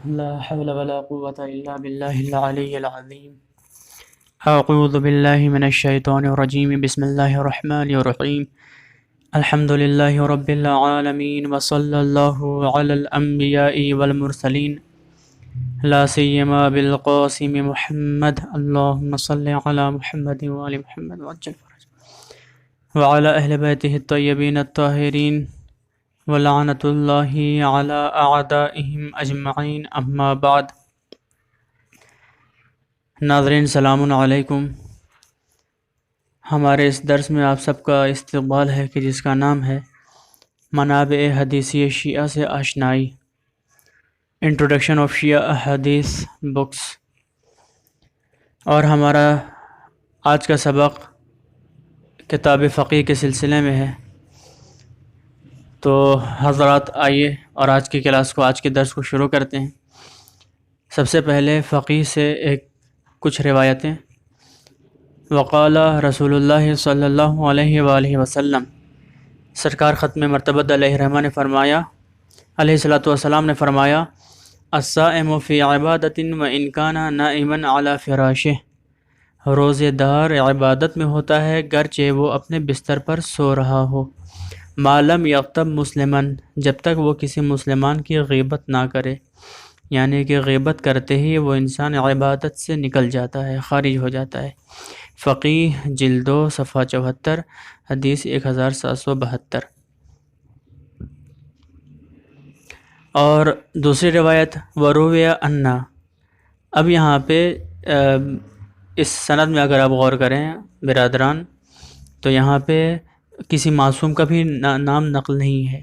لا حول ولا قوة إلا بالله العلي العظيم. أعوذ بالله من الشيطان الرجيم. بسم الله الرحمن الرحيم. الحمد لله رب العالمين، وصلى الله على الأنبياء والمرسلين، لا سيما بالقاسم محمد. اللهم صل على محمد وآل محمد وعجل فرجه وعلى أهل بيته الطيبين الطاهرين، ولعنة الله على أعدائهم أجمعين. أما بعد. ناظرین سلام علیکم. ہمارے اس درس میں آپ سب کا استقبال ہے کہ جس کا نام ہے منابع حدیثی شیعہ سے آشنائی، انٹروڈکشن آف شیعہ حدیث بکس. اور ہمارا آج کا سبق کتاب فقہ کے سلسلے میں ہے. تو حضرات آئیے اور آج کی کلاس کو، آج کے درس کو شروع کرتے ہیں. سب سے پہلے فقہ سے کچھ روایتیں. وقال رسول اللہ صلی اللہ علیہ وآلہ وسلم، سرکار ختم مرتبہ علیہ الرحمہ نے فرمایا، علیہ الصلوۃ والسلام نے فرمایا، الصائم فی عبادۃ وان کان نائما علی فراشہ، روزے دار عبادت میں ہوتا ہے گرچہ وہ اپنے بستر پر سو رہا ہو، ما لم یغتب مسلمن، جب تک وہ کسی مسلمان کی غیبت نہ کرے. یعنی کہ غیبت کرتے ہی وہ انسان عبادت سے نکل جاتا ہے، خارج ہو جاتا ہے. فقہ جلد 2 صفحہ 74، حدیث 1772. اور دوسری روایت وروی انا. اب یہاں پہ اس سند میں اگر آپ غور کریں برادران، تو یہاں پہ کسی معصوم کا بھی نام نقل نہیں ہے.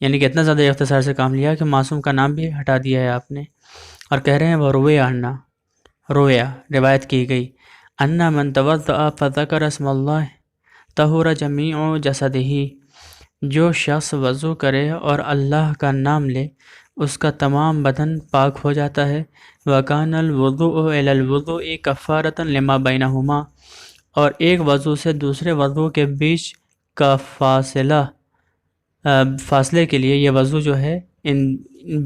یعنی کہ اتنا زیادہ اختصار سے کام لیا کہ معصوم کا نام بھی ہٹا دیا ہے آپ نے، اور کہہ رہے ہیں وروی انا، رویا روایت کی گئی، انا من توضأ فذکر اسم اللہ طہر جمیع جسدہ، جو شخص وضو کرے اور اللہ کا نام لے اس کا تمام بدن پاک ہو جاتا ہے. وکان الوضوء الی الوضوء کفارۃ لما بینہما، اور ایک وضو سے دوسرے وضو کے بیچ کا فاصلے کے لیے یہ وضو جو ہے ان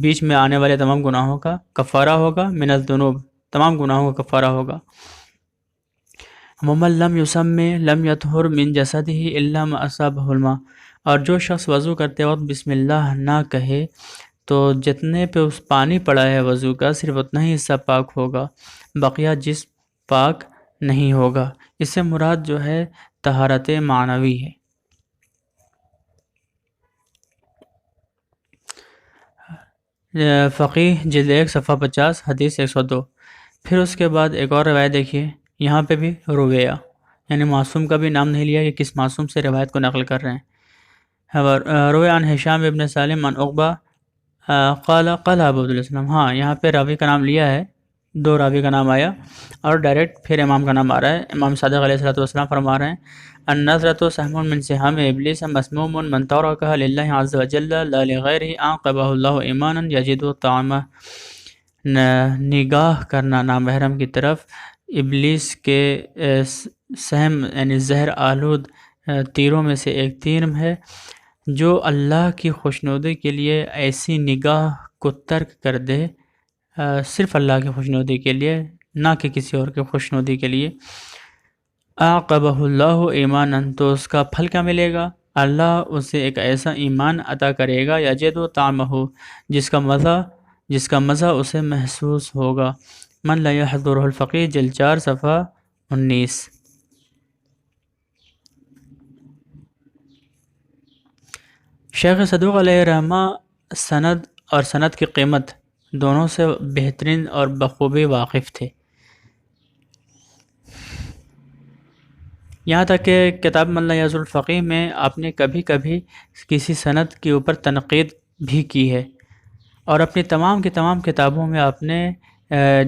بیچ میں آنے والے تمام گناہوں کا کفارہ ہوگا. من الذنوب، تمام گناہوں کا کفارہ ہوگا. ومن لم یسمی لم یطہر من جسدہ الا ما اصابہ الماء، اور جو شخص وضو کرتے وقت بسم اللہ نہ کہے تو جتنے پہ اس پانی پڑا ہے وضو کا صرف اتنا ہی حصہ پاک ہوگا، بقیہ جسم پاک نہیں ہوگا. اس سے مراد جو ہے طہارت معنوی ہے. فقہ جلد 1 صفحہ 50، حدیث 102. پھر اس کے بعد ایک اور روایت دیکھیے، یہاں پہ بھی رویہ، یعنی معصوم کا بھی نام نہیں لیا کہ کس معصوم سے روایت کو نقل کر رہے ہیں. روی عن ہشام ابن سالم عن عقبہ قال قال ابو عبدالسلام. ہاں یہاں پہ راوی کا نام لیا ہے، 2 راوی کا نام آیا اور ڈائریکٹ پھر امام کا نام آ رہا ہے. امام صادق علیہ السلام فرما رہے ہیں، النظرۃ سهم من سهام ابلیس مسموم من ترکها للہ عز وجل لا لغیرہ عاقبہ اللہ ایمانا یجد طعمہ. نگاہ کرنا نامحرم کی طرف ابلیس کے سہم یعنی زہر آلود تیروں میں سے ایک تیر ہے، جو اللہ کی خوشنودی کے لیے ایسی نگاہ کو ترک کر دے، صرف اللہ کی خوشنودی کے لیے، نہ کہ کسی اور کی خوشنودی کے لیے. عاقبہ اللہ ایمانا، تو اس کا پھل کیا ملے گا؟ اللہ اسے ایک ایسا ایمان عطا کرے گا، یجد طعمہ، جس کا مزہ اسے محسوس ہوگا. من لا یحضرہ الفقہ جلد 4 صفحہ 19. شیخ صدوق علیہ الرحمہ سند اور سند کی قیمت دونوں سے بہترین اور بخوبی واقف تھے. یہاں تک کہ کتاب من لا یحضر الفقہ میں آپ نے کبھی کبھی کسی سند کے اوپر تنقید بھی کی ہے، اور اپنی تمام کی تمام کتابوں میں آپ نے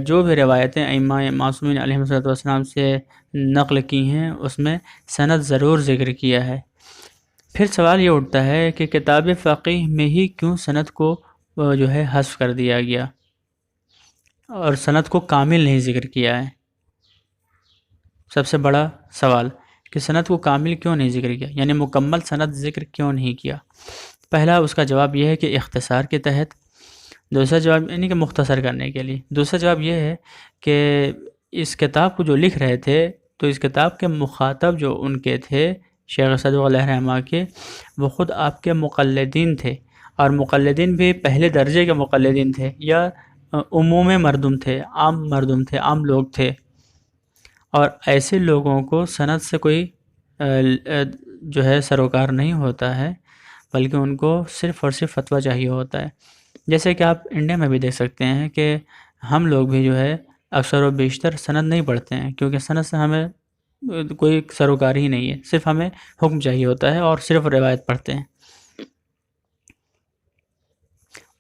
جو بھی روایتیں ائمہ معصومین علیہ السلام سے نقل کی ہیں اس میں سند ضرور ذکر کیا ہے. پھر سوال یہ اٹھتا ہے کہ کتاب فقہ میں ہی کیوں سند کو جو ہے حذف کر دیا گیا اور سند کو کامل نہیں ذکر کیا ہے؟ سب سے بڑا سوال کہ سند کو کامل کیوں نہیں ذکر کیا، یعنی مکمل سند ذکر کیوں نہیں کیا؟ پہلا اس کا جواب یہ ہے کہ اختصار کے تحت دوسرا جواب یعنی کہ مختصر کرنے کے لیے، دوسرا جواب یہ ہے کہ اس کتاب کو جو لکھ رہے تھے تو اس کتاب کے مخاطب جو ان کے تھے شیخ صدوق علیہ رحمہ کے، وہ خود آپ کے مقلدین تھے، اور مقلدین بھی پہلے درجے کے مقلدین تھے، یا عموم مردم تھے، عام مردم تھے، عام لوگ تھے، اور ایسے لوگوں کو سند سے کوئی جو ہے سروکار نہیں ہوتا ہے، بلکہ ان کو صرف اور صرف فتویٰ چاہیے ہوتا ہے۔ جیسے کہ آپ انڈیا میں بھی دیکھ سکتے ہیں کہ ہم لوگ بھی جو ہے اکثر و بیشتر سند نہیں پڑھتے ہیں، کیونکہ سند سے ہمیں کوئی سروکار ہی نہیں ہے، صرف ہمیں حکم چاہیے ہوتا ہے اور صرف روایت پڑھتے ہیں۔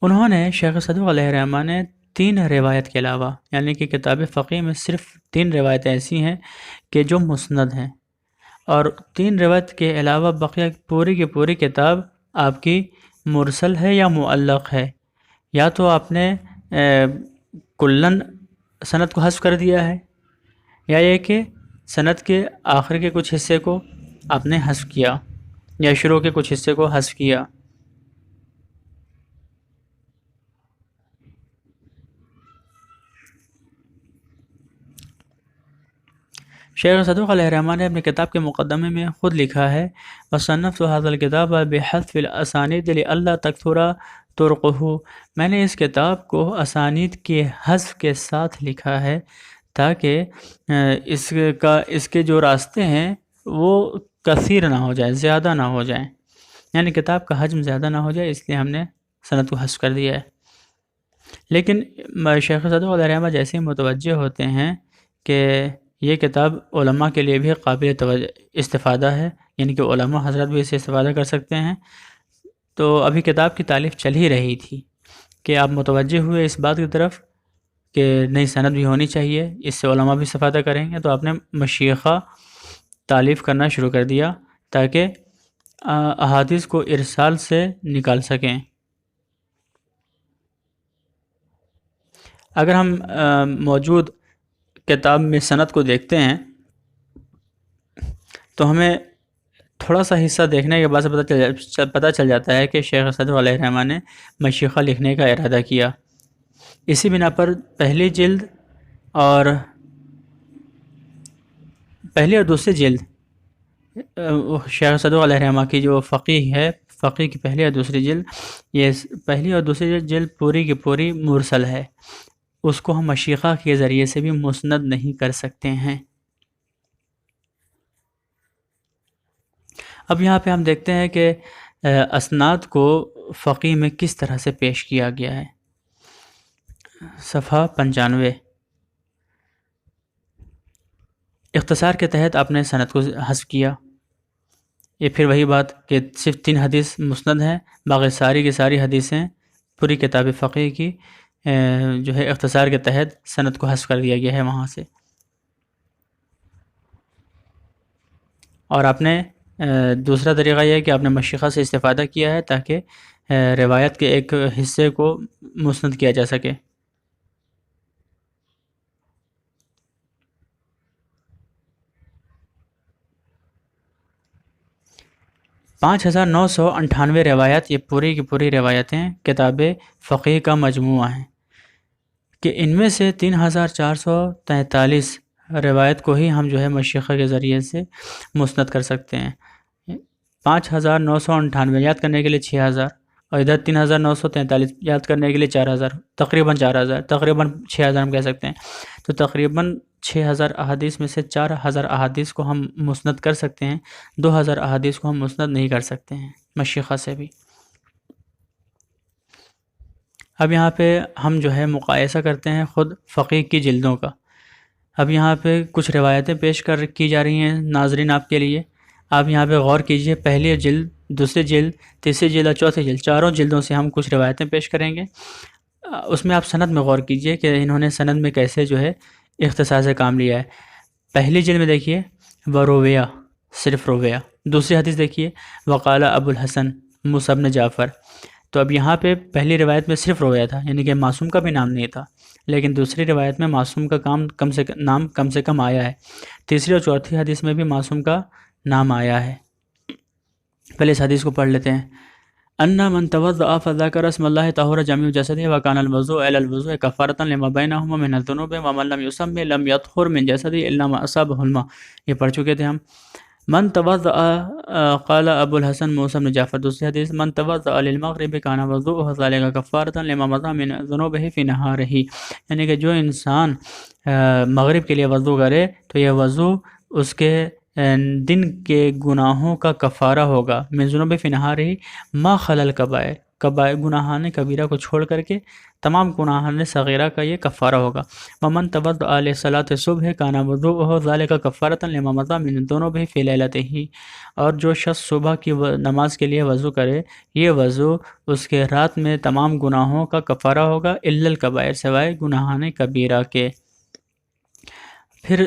انہوں نے شیخ صدوق علیہ رحمہ نے 3 روایت کے علاوہ، یعنی کہ کتاب فقہ میں صرف 3 روایتیں ایسی ہیں کہ جو مسند ہیں، اور 3 روایت کے علاوہ بقیہ پوری کی پوری کتاب آپ کی مرسل ہے یا معلق ہے، یا تو آپ نے کلن سند کو حذف کر دیا ہے، یا یہ کہ سند کے آخر کے کچھ حصے کو آپ نے حذف کیا، یا شروع کے کچھ حصے کو حذف کیا۔ شیخ صدوق علیہ رحمہ نے اپنی کتاب کے مقدمے میں خود لکھا ہے وصنفت هذا الكتاب بحذف الاسانید لئلا تکثر طرقه، میں نے اس کتاب کو اسانید کے حذف کے ساتھ لکھا ہے تاکہ اس کے جو راستے ہیں وہ کثیر نہ ہو جائے، زیادہ نہ ہو جائیں، یعنی کتاب کا حجم زیادہ نہ ہو جائے، اس لیے ہم نے سند کو حذف کر دیا ہے۔ لیکن شیخ صدوق علیہ رحمہ جیسے متوجہ ہوتے ہیں کہ یہ کتاب علماء کے لیے بھی قابل استفادہ ہے، یعنی کہ علماء حضرات بھی اسے استفادہ کر سکتے ہیں، تو ابھی کتاب کی تالیف چل ہی رہی تھی کہ آپ متوجہ ہوئے اس بات کی طرف کہ نئی سند بھی ہونی چاہیے، اس سے علماء بھی استفادہ کریں گے، تو آپ نے مشیخہ تالیف کرنا شروع کر دیا تاکہ احادیث کو ارسال سے نکال سکیں۔ اگر ہم موجود کتاب میں سند کو دیکھتے ہیں تو ہمیں تھوڑا سا حصہ دیکھنے کے بعد پتہ چل جاتا ہے کہ شیخ صدوق علیہ رحمہ نے مشیخہ لکھنے کا ارادہ کیا۔ اسی بنا پر پہلی اور دوسری جلد شیخ صدوق علیہ رحمہ کی جو فقیہ ہے، فقیہ کی پہلی اور دوسری جلد، یہ پہلی اور دوسری جلد پوری کی پوری مرسل ہے، اس کو ہم مشیخہ کے ذریعے سے بھی مسند نہیں کر سکتے ہیں۔ اب یہاں پہ ہم دیکھتے ہیں کہ اسناد کو فقیہ میں کس طرح سے پیش کیا گیا ہے۔ صفحہ 95، اختصار کے تحت آپ نے سند کو حذف کیا۔ یہ پھر وہی بات کہ صرف 3 حدیث مسند ہیں، باقی ساری کی ساری حدیثیں پوری کتاب فقہ کی جو ہے اختصار کے تحت سند کو حذف کر دیا گیا ہے وہاں سے، اور آپ نے دوسرا طریقہ یہ ہے کہ آپ نے مشیخہ سے استفادہ کیا ہے تاکہ روایت کے ایک حصے کو مسند کیا جا سکے۔ پانچ 5998 روایات، یہ پوری کی پوری روایتیں کتاب فقہ کا مجموعہ ہیں کہ ان میں سے 3443 روایت کو ہی ہم جو ہے مشیخہ کے ذریعے سے مسند کر سکتے ہیں۔ 5998 یاد کرنے کے لیے 6000، اور ادھر 3943 یاد کرنے کے لیے 4000، تقریباً 6000 ہم کہہ سکتے ہیں۔ تو تقریباً 6000 احادیث میں سے 4000 احادیث کو ہم مسند کر سکتے ہیں، 2000 احادیث کو ہم مسند نہیں کر سکتے ہیں مشیخہ سے بھی۔ اب یہاں پہ ہم جو ہے مقایسہ کرتے ہیں خود فقہ کی جلدوں کا۔ اب یہاں پہ کچھ روایتیں پیش کی جا رہی ہیں ناظرین آپ کے لیے، آپ یہاں پہ غور کیجئے۔ پہلی جلد، دوسری جلد، تیسری جلد اور چوتھی جلد، چاروں جلدوں سے ہم کچھ روایتیں پیش کریں گے۔ اس میں آپ سند میں غور کیجئے کہ انہوں نے سند میں کیسے جو ہے اختصار سے کام لیا ہے۔ پہلی جلد میں دیکھیے ورویہ، صرف رویہ۔ دوسری حدیث دیکھیے وقال ابو الحسن موسیٰ بن جعفر۔ تو اب یہاں پہ پہلی روایت میں صرف رویہ تھا، یعنی کہ معصوم کا بھی نام نہیں تھا، لیکن دوسری روایت میں معصوم کا نام کم سے کم آیا ہے۔ تیسری اور چوتھی حدیث میں بھی معصوم کا نام آیا ہے۔ پہلے اس حدیث کو پڑھ لیتے ہیں۔ ان من توضأ فذكر اسم الله طهر جميع جسده وكان الوضوء الى الوضوء كفارة لما بينهما من الذنوب ومن لم يسمي لم يطهر من جسده الا ما اصابه الماء. یہ پڑھ چکے تھے ہم. من توضأ قال ابو الحسن موسى بن جعفر. دوسری حدیث من توضأ للمغرب كان وضوءه ذلك كفارة لما مضى من ذنوبه في نهاره، یعنی کہ جو انسان مغرب کے لیے وضو کرے تو یہ وضو اس کے دن کے گناہوں کا کفارہ ہوگا. من ذنوب فی نہارہ ما خلل کبائر گناہان کبیرہ کو چھوڑ کر کے تمام گناہان صغیرہ کا یہ کفارہ ہوگا. ومن توضأ لصلاۃ الصبح کان وضوءہ ذلک کفارۃ لما مضى من ذنوبہ فی لیلتہ، اور جو شخص صبح کی نماز کے لیے وضو کرے یہ وضو اس کے رات میں تمام گناہوں کا کفارہ ہوگا الا الکبائر، سوائے گناہان کبیرہ کے. پھر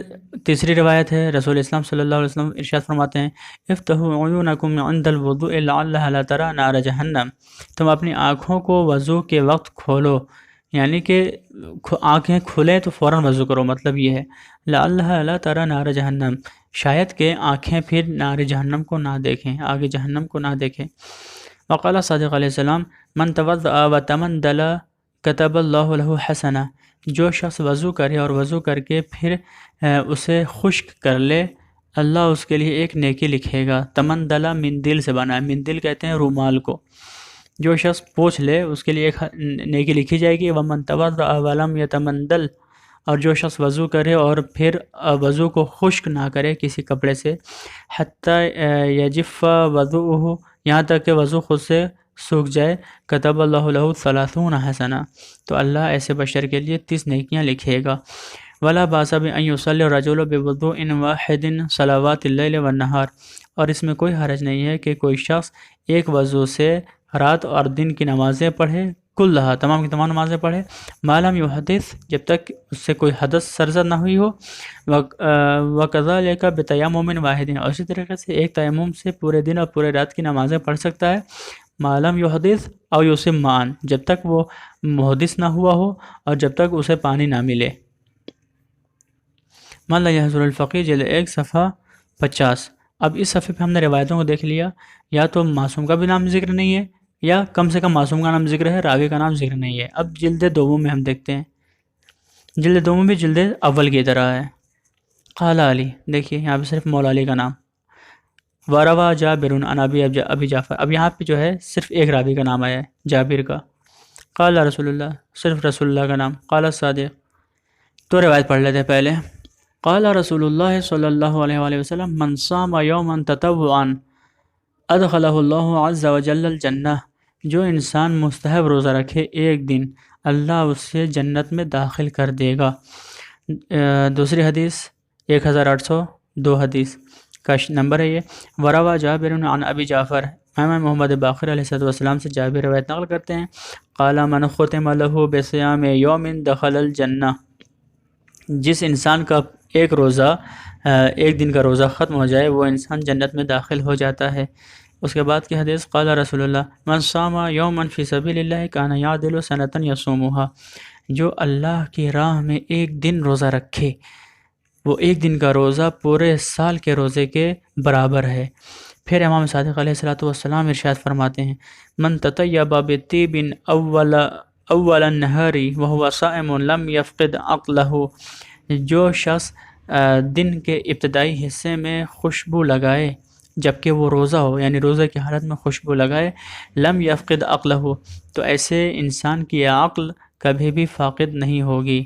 تیسری روایت ہے، رسول اسلام صلی اللہ علیہ وسلم ارشاد فرماتے ہیں افتحوا عیونکم عند الوضوء لعلها لا ترى نار جہنم، تم اپنی آنکھوں کو وضو کے وقت کھولو، یعنی کہ آنکھیں کھلیں تو فوراً وضو کرو، مطلب یہ ہے لعلها لا ترى نار جہنم، شاید کہ آنکھیں پھر نار جہنم کو نہ دیکھیں، آگے جہنم کو نہ دیکھیں. وقال صادق علیہ السلام من توضأ وتمندل كتب اللہ له حسنہ، جو شخص وضو کرے اور وضو کر کے پھر اسے خشک کر لے اللہ اس کے لیے ایک نیکی لکھے گا. تمندلہ مندل سے بنا ہے، مندل کہتے ہیں رومال کو. جو شخص پوچھ لے اس کے لیے ایک نیکی لکھی جائے گی. ومن توضأ ولم یتمندل، اور جو شخص وضو کرے اور پھر وضو کو خشک نہ کرے کسی کپڑے سے، حتی یجف وضوءہ، یہاں تک کہ وضو خود سے سوکھ جائے، کتب اللہ له 30 حسنہ، تو اللہ ایسے بشر کے لیے 30 نیکیاں لکھے گا. ولا باس بأن يصلي الرجل بوضوء واحد صلوات اللیل والنہار، اور اس میں کوئی حرج نہیں ہے کہ کوئی شخص ایک وضو سے رات اور دن کی نمازیں پڑھے، کلھا، تمام کی تمام نمازیں پڑھے، ما لم یحدث، جب تک اس سے کوئی حدث سرزد نہ ہوئی ہو، وکذالک بتیمم واحد، اور اسی طریقے سے ایک تیمم سے پورے دن اور پورے رات کی نمازیں پڑھ سکتا ہے. ما لم یحدث او یصب ماء، جب تک وہ محدث نہ ہوا ہو اور جب تک اسے پانی نہ ملے. من لا یحضر الفقیہ جلد 1 صفحہ 50. اب اس صفحے پہ ہم نے روایتوں کو دیکھ لیا، یا تو معصوم کا بھی نام ذکر نہیں ہے، یا کم سے کم معصوم کا نام ذکر ہے، راوی کا نام ذکر نہیں ہے. اب جلد دوم میں ہم دیکھتے ہیں، جلد دوم بھی جلد اول کی طرح ہے. قال علی، دیکھیے یہاں پہ صرف مولا علی کا نام. وروا جابر عن ابی جعفر، اب یہاں پہ جو ہے صرف ایک راوی کا نام آیا ہے، جابر کا. قال رسول اللہ، صرف رسول اللہ کا نام. قال صادق، تو روایت پڑھ لیتے ہیں پہلے. قال رسول اللہ صلی اللہ علیہ وآلہ وسلم من صام یوما تطوعا ادخلہ اللہ عز وجل الجنہ، جو انسان مستحب روزہ رکھے ایک دن اللہ اس سے جنت میں داخل کر دے گا. دوسری حدیث 1802 حدیث کا نمبر ہے یہ. وروا جابر عن ابی جعفر، امام محمد باقر علیہ السلام سے جابر روایت نقل کرتے ہیں. قال من ختم له بصيام يوم دخل الجنہ، جس انسان کا ایک دن کا روزہ ختم ہو جائے وہ انسان جنت میں داخل ہو جاتا ہے. اس کے بعد کی حدیث قال رسول اللہ من صام یوما فی سبیل اللہ کان یعدل سنۃ یصومها، جو اللہ کی راہ میں ایک دن روزہ رکھے وہ ایک دن کا روزہ پورے سال کے روزے کے برابر ہے. پھر امام صادق علیہ السلام ارشاد فرماتے ہیں من تطیب بطیب اول النہار وهو صائم لم يفقد عقلہ، جو شخص دن کے ابتدائی حصے میں خوشبو لگائے جبکہ وہ روزہ ہو، یعنی روزہ کی حالت میں خوشبو لگائے، لم یفقد عقلہ، تو ایسے انسان کی عقل کبھی بھی فاقد نہیں ہوگی.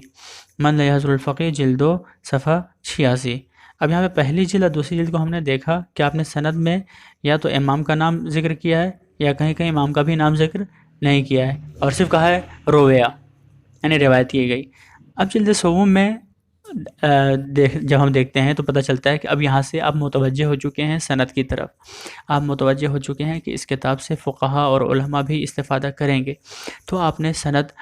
من لا یحضر الفقیہ جلد 2 صفحہ 86. اب یہاں پہ پہلی جلد اور دوسری جلد کو ہم نے دیکھا کہ آپ نے سند میں یا تو امام کا نام ذکر کیا ہے یا کہیں کہیں امام کا بھی نام ذکر نہیں کیا ہے، اور صرف کہا ہے رویا، یعنی روایت کی گئی. اب جلد سوم میں جب ہم دیکھتے ہیں تو پتہ چلتا ہے کہ اب یہاں سے آپ متوجہ ہو چکے ہیں سند کی طرف، آپ متوجہ ہو چکے ہیں کہ اس کتاب سے فقہا اور علماء بھی استفادہ کریں گے، تو آپ نے سند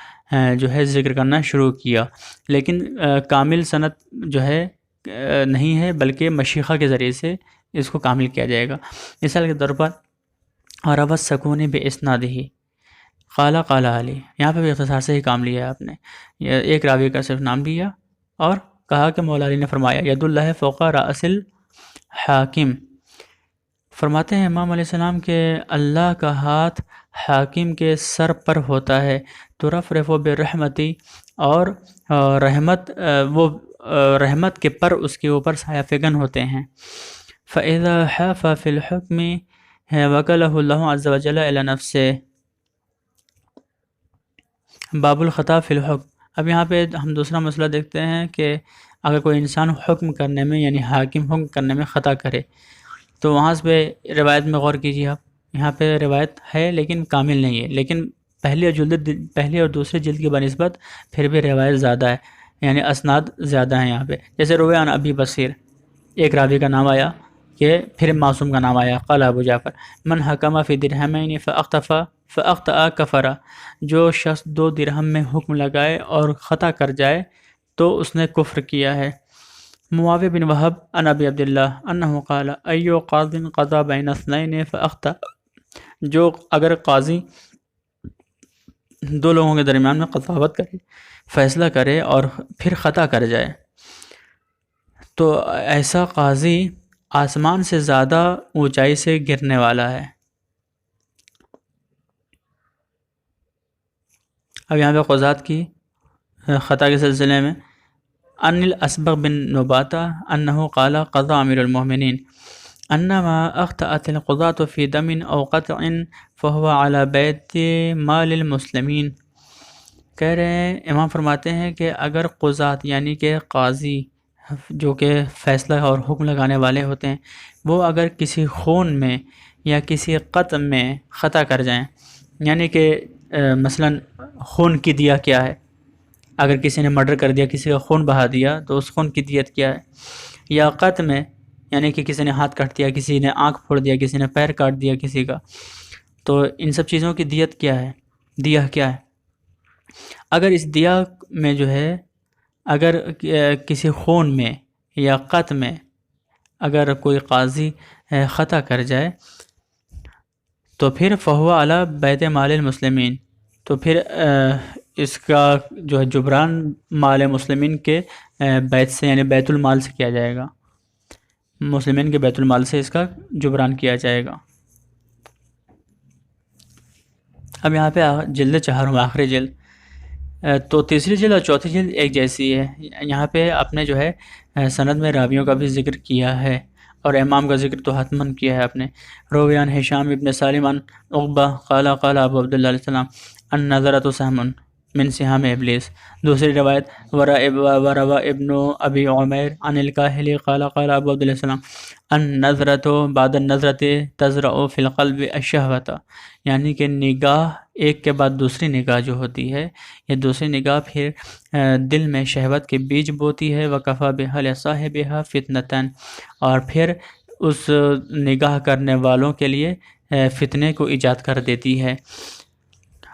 جو ہے ذکر کرنا شروع کیا. لیکن کامل سند جو ہے نہیں ہے، بلکہ مشیخہ کے ذریعے سے اس کو کامل کیا جائے گا. مثال کے طور پر روى السکونی باسنادہ، قال علی، یہاں پہ بھی اختصار سے ہی کام لیا ہے آپ نے، ایک راوی کا صرف نام لیا اور کہا کہ مولا علی نے فرمایا ید اللہ فوق رأس الحاکم. فرماتے ہیں امام علیہ السلام کہ اللہ کا ہاتھ حاکم کے سر پر ہوتا ہے، تو رفرف برحمتی، اور وہ رحمت کے پر اس کے اوپر سایہ فگن ہوتے ہیں۔ فَإِذَا حَافَ فِي الْحُكْمِ وَكَلَهُ اللَّهُ عَزَّ وَجَلَّ إِلَى نَفْسِهِ۔ باب الخطا فی الحکم۔ اب یہاں پہ ہم دوسرا مسئلہ دیکھتے ہیں کہ اگر کوئی انسان حکم کرنے میں، یعنی حاکم حکم کرنے میں خطا کرے، تو وہاں پہ روایت میں غور کیجیے آپ۔ یہاں پہ روایت ہے لیکن کامل نہیں ہے، لیکن پہلی اور دوسری جلد کی بنسبت پھر بھی روایت زیادہ ہے، یعنی اسناد زیادہ ہیں یہاں پہ۔ جیسے روی عن ابی بصیر، ایک راوی کا نام آیا کہ پھر معصوم کا نام آیا، قال ابو جعفر من حکم فی درہمین فاخطأ کفر، جو شخص 2 درہم میں حکم لگائے اور خطا کر جائے تو اس نے کفر کیا ہے۔ معاویہ بن وہب عن ابی عبداللہ انہ قال ایو قاض قضا بین اثنین فاخطأ، جو اگر قاضی 2 لوگوں کے درمیان میں قضاوت کرے، فیصلہ کرے اور پھر خطا کر جائے، تو ایسا قاضی آسمان سے زیادہ اونچائی سے گرنے والا ہے۔ اب یہاں پہ قضات کی خطا کے سلسلے میں ان الاسبغ بن نباتہ انہ قال قضى امیر المؤمنین انما اخطأت القضاة في دم او قطع فهو على بیت مال المسلمین۔ کہہ رہے ہیں، امام فرماتے ہیں کہ اگر قضات یعنی کہ قاضی جو کہ فیصلہ اور حکم لگانے والے ہوتے ہیں، وہ اگر کسی خون میں یا کسی قطع میں خطا کر جائیں، یعنی کہ مثلا خون کی دیہ کیا ہے، اگر کسی نے مرڈر کر دیا، کسی کا خون بہا دیا، تو اس خون کی دیت کیا ہے، یا قطع میں یعنی کہ کسی نے ہاتھ کاٹ دیا، کسی نے آنکھ پھوڑ دیا، کسی نے پیر کاٹ دیا کسی کا، تو ان سب چیزوں کی دیت کیا ہے، دیہ کیا ہے۔ اگر اس دیہ میں جو ہے، اگر کسی خون میں یا قطع میں اگر کوئی قاضی خطا کر جائے تو پھر فہو علی بیت مال المسلمین، تو پھر اس کا جو ہے جبران مال مسلمین کے بیت سے، یعنی بیت المال سے کیا جائے گا، مسلمین کے بیت المال سے اس کا جبران کیا جائے گا۔ اب یہاں پہ جلد 4 آخری جلد، تو تیسری جلد اور چوتھی جلد ایک جیسی ہے۔ یہاں پہ آپ نے جو ہے سند میں راویوں کا بھی ذکر کیا ہے، اور امام کا ذکر تو حتماً کیا ہے آپ نے۔ روی عن ہشام ابن سالم عن عقبہ قال قال ابو عبداللہ علیہ السلام النظرۃ سہم من سہام ابلیس۔ دوسری روایت وروا ابن ابی عمیر عن الکاہلی قال قال ابو عبداللہ علیہ السلام النظرۃ بعد النظرۃ تزرع فی القلب الشہوۃ، یعنی کہ نگاہ ایک کے بعد دوسری نگاہ جو ہوتی ہے، یہ دوسری نگاہ پھر دل میں شہوت کے بیج بوتی ہے، وکفیٰ بہا لصاحبہا فتنۃ، اور پھر اس نگاہ کرنے والوں کے لیے فتنے کو ایجاد کر دیتی ہے۔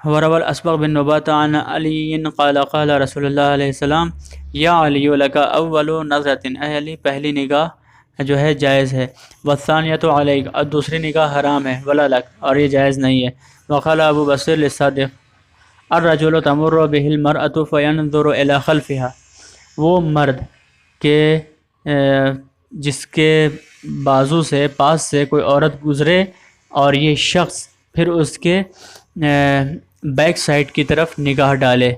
وروى الاسبغ بن نباتہ عن علی قال قال رسول اللہ علیہ السلام یا علی لک اول نظرۃ، اے علی پہلی نگاہ جو ہے جائز ہے، والثانیۃ علیک، اور دوسری نگاہ حرام ہے، ولا لک، اور یہ جائز نہیں ہے۔ وقال ابو بصیر للصادق الرجل تمر به المرأة فینظر الی خلفها، وہ مرد کہ جس کے بازو سے پاس سے کوئی عورت گزرے اور یہ شخص پھر اس کے بیک سائڈ کی طرف نگاہ ڈالے۔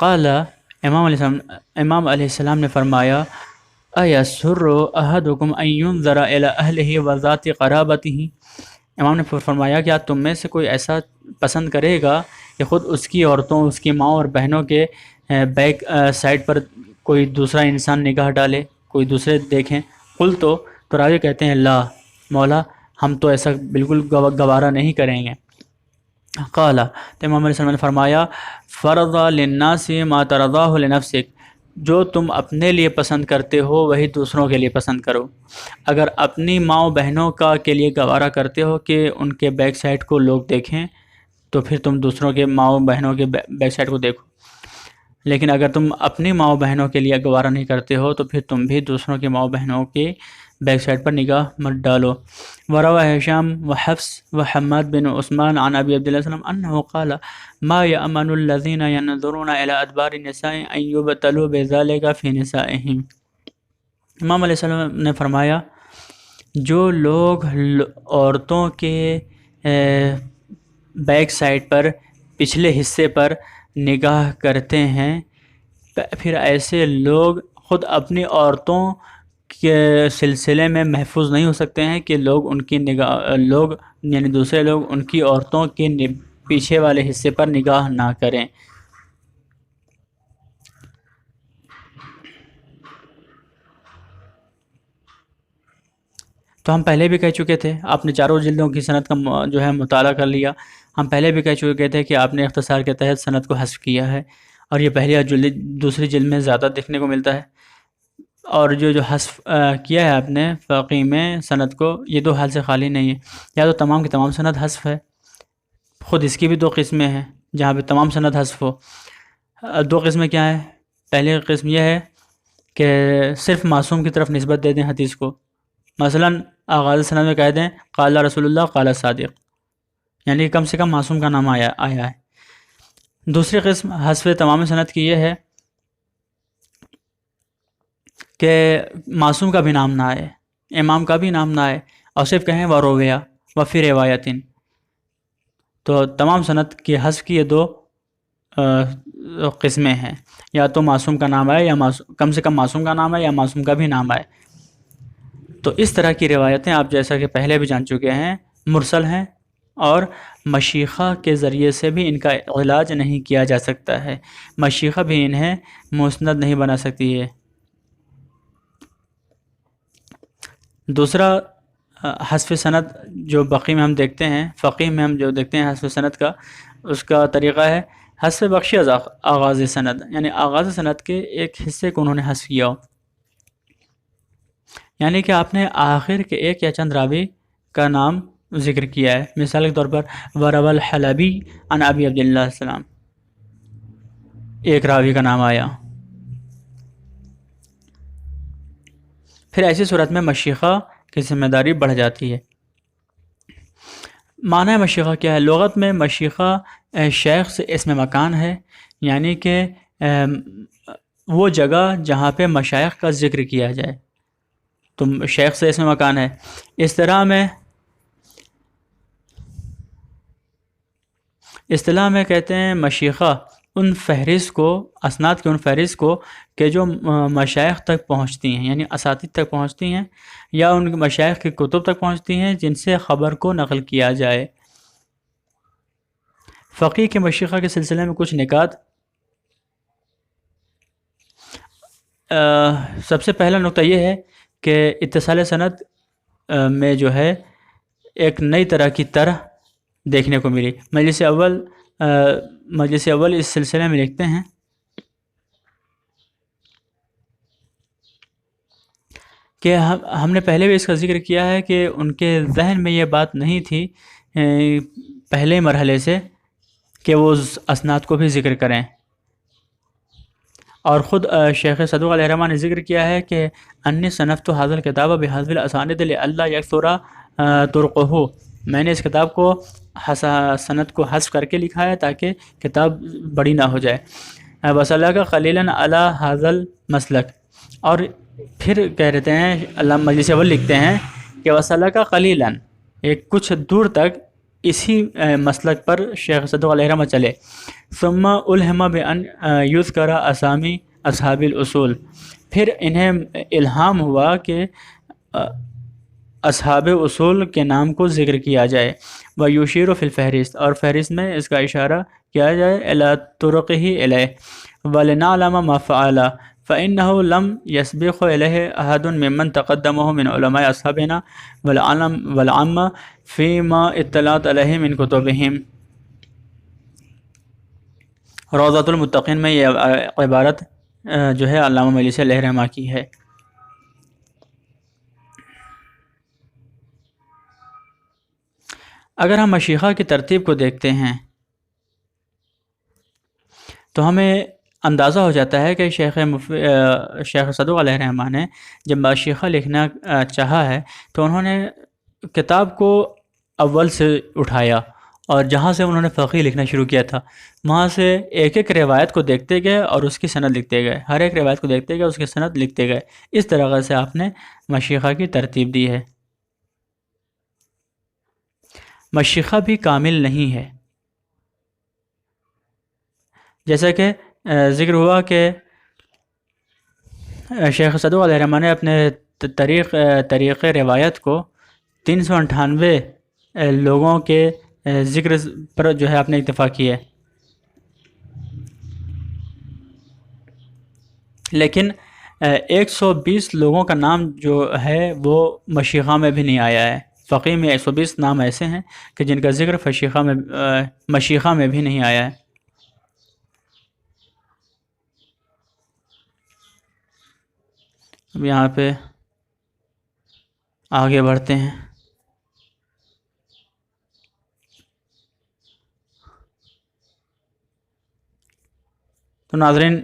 قال، امام علیہ السلام نے فرمایا ایسر احدکم ان ینظر الی اہلہ وذات قرابتہ، امام نے فرمایا کیا تم میں سے کوئی ایسا پسند کرے گا کہ خود اس کی عورتوں، اس کی ماں اور بہنوں کے بیک سائڈ پر کوئی دوسرا انسان نگاہ ڈالے، کوئی دوسرے دیکھیں؟ قل تو راوی کہتے ہیں لا مولا، ہم تو ایسا بالکل گوارہ نہیں کریں گے۔ قال، تو امام علیہ السلام نے فرمایا فرض للناس ما ترضاه لنفسک، جو تم اپنے لیے پسند کرتے ہو وہی دوسروں کے لیے پسند کرو۔ اگر اپنی ماں بہنوں کا کے لیے گوارہ کرتے ہو کہ ان کے بیک سائڈ کو لوگ دیکھیں، تو پھر تم دوسروں کے ماں بہنوں کے بیک سائڈ کو دیکھو، لیکن اگر تم اپنی ماں بہنوں کے لیے گوارہ نہیں کرتے ہو تو پھر تم بھی دوسروں کے ماں بہنوں کے بیک سائڈ پر نگاہ مت ڈالو۔ وروى ہشام وحفص وحماد بن عثمان عن ابی عبداللہ وسلم انہ قال ما یأمن الذین ینظرون الی ادبار النساء ان یبتلوا بذلک فی نسائہم، امام علیہ السلام نے فرمایا جو لوگ عورتوں کے بیک سائڈ پر پچھلے حصے پر نگاہ کرتے ہیں، پھر ایسے لوگ خود اپنی عورتوں کے سلسلے میں محفوظ نہیں ہو سکتے ہیں کہ لوگ ان کی نگاہ یعنی دوسرے لوگ ان کی عورتوں کے پیچھے والے حصے پر نگاہ نہ کریں۔ تو ہم پہلے بھی کہہ چکے تھے، آپ نے چاروں جلدوں کی سند کا جو ہے مطالعہ کر لیا۔ ہم پہلے بھی کہہ چکے تھے کہ آپ نے اختصار کے تحت سند کو حذف کیا ہے، اور یہ پہلی جلد دوسری جلد میں زیادہ دیکھنے کو ملتا ہے۔ اور جو حذف کیا ہے آپ نے فقی میں سند کو، یہ دو حال سے خالی نہیں ہے، یا تو تمام کی تمام سند حذف ہے، خود اس کی بھی دو قسمیں ہیں جہاں پہ تمام سند حذف ہو۔ دو قسمیں کیا ہیں؟ پہلی قسم یہ ہے کہ صرف معصوم کی طرف نسبت دے دیں حدیث کو، مثلا آغاز سند میں کہہ دیں قال رسول اللہ قال صادق، یعنی کم سے کم معصوم کا نام آیا ہے۔ دوسری قسم حذف تمام سند کی یہ ہے کہ معصوم کا بھی نام نہ آئے، امام کا بھی نام نہ آئے، اور صرف کہیں ورویہ وفی روایتن۔ تو تمام سند کی حذف کی یہ دو قسمیں ہیں، یا تو معصوم کا نام آئے، یا کم سے کم معصوم کا نام آئے، یا معصوم کا بھی نام آئے۔ تو اس طرح کی روایتیں آپ جیسا کہ پہلے بھی جان چکے ہیں مرسل ہیں، اور مشیخہ کے ذریعے سے بھی ان کا علاج نہیں کیا جا سکتا ہے، مشیخہ بھی انہیں مسند نہیں بنا سکتی ہے۔ دوسرا حذف سند جو بقی میں ہم دیکھتے ہیں، فقیہ میں ہم جو دیکھتے ہیں حذف سند کا، اس کا طریقہ ہے حذف بخشی از آغاز سند، یعنی آغاز سند کے ایک حصے کو انہوں نے حذف کیا ہو، یعنی کہ آپ نے آخر کے ایک یا چند راوی کا نام ذکر کیا ہے، مثال کے طور پر وروى الحلبی عن ابی عبداللہ السلام، ایک راوی کا نام آیا۔ پھر ایسی صورت میں مشیخہ کی ذمہ داری بڑھ جاتی ہے۔ معنی مشیخہ کیا ہے؟ لغت میں مشیخہ شیخ سے اسم مکان ہے، یعنی کہ وہ جگہ جہاں پہ مشائخ کا ذکر کیا جائے، تو شیخ سے اسم مکان ہے۔ اصطلاح میں کہتے ہیں مشیخہ ان فہرست کو، اسناد کے ان فہرست کو کہ جو مشائخ تک پہنچتی ہیں، یعنی اساتذہ تک پہنچتی ہیں، یا ان مشائخ کی کتب تک پہنچتی ہیں جن سے خبر کو نقل کیا جائے۔ فقیہ کے مشیخہ کے سلسلے میں کچھ نکات۔ سب سے پہلا نقطہ یہ ہے کہ اتصال سند میں جو ہے ایک نئی طرح کی طرح دیکھنے کو ملی۔ مجلس اول اس سلسلے میں لکھتے ہیں کہ ہم نے پہلے بھی اس کا ذکر کیا ہے کہ ان کے ذہن میں یہ بات نہیں تھی پہلے مرحلے سے کہ وہ اسناد کو بھی ذکر کریں، اور خود شیخ صدوق علیہ الرحمہ نے ذکر کیا ہے کہ انی صنفت ھذا الکتاب بھذف الاسانید لئلا یکثر طرقہ، میں نے اس کتاب کو سند کو حذف کر کے لکھا ہے تاکہ کتاب بڑی نہ ہو جائے۔ وسلک قلیلا علی ھذا المسلک، اور پھر کہہ رہتے ہیں علامہ مجلس اول لکھتے ہیں کہ وسلک قلیلا، ایک کچھ دور تک اسی مسلک پر شیخ صدوق علیہ الرحمہ چلے۔ ثم الہم بان یذکر اسامی اصحاب الاصول، پھر انہیں الہام ہوا کہ اصحاب اصول کے نام کو ذکر کیا جائے۔ ویشیر فی الفہرست، اور فہرست میں اس کا اشارہ کیا جائے الی طرقہ الیہ، ولنعلم ما فعل فإنه لم يسبق إليه أحد ممن تقدمه من علماء أصحابنا والعامة فيما اطلعت عليه من كتبهم۔ روضۃ المتقین میں یہ عبارت جو ہے علامہ مجلس علیہ الرحمہ کی ہے۔ اگر ہم مشیخہ کی ترتیب کو دیکھتے ہیں تو ہمیں اندازہ ہو جاتا ہے کہ شیخ صدوق علیہ الرحمہ نے جب مشیخہ لکھنا چاہا ہے تو انہوں نے کتاب کو اول سے اٹھایا، اور جہاں سے انہوں نے فقیہ لکھنا شروع کیا تھا وہاں سے ایک ایک روایت کو دیکھتے گئے اور اس کی سند لکھتے گئے، ہر ایک روایت کو دیکھتے گئے اس کی سند لکھتے گئے۔ اس طرح سے آپ نے مشیخہ کی ترتیب دی ہے۔ مشیخہ بھی کامل نہیں ہے، جیسا کہ ذکر ہوا کہ شیخ صدوق علیہ الرحمٰن نے اپنے طریق روایت کو 398 لوگوں کے ذکر پر جو ہے آپ نے اکتفا کیا ہے، لیکن 120 لوگوں کا نام جو ہے وہ مشیخہ میں بھی نہیں آیا ہے۔ فقہ میں 120 نام ایسے ہیں کہ جن کا ذکر مشیخہ میں بھی نہیں آیا ہے۔ اب یہاں پہ آگے بڑھتے ہیں۔ تو ناظرین،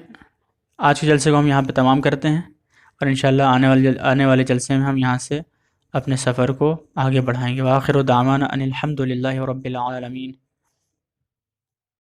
آج کے جلسے کو ہم یہاں پہ تمام کرتے ہیں، اور انشاءاللہ آنے والے جلسے میں ہم یہاں سے اپنے سفر کو آگے بڑھائیں گے۔ وآخر دعوانا ان الحمد للہ رب العالمین۔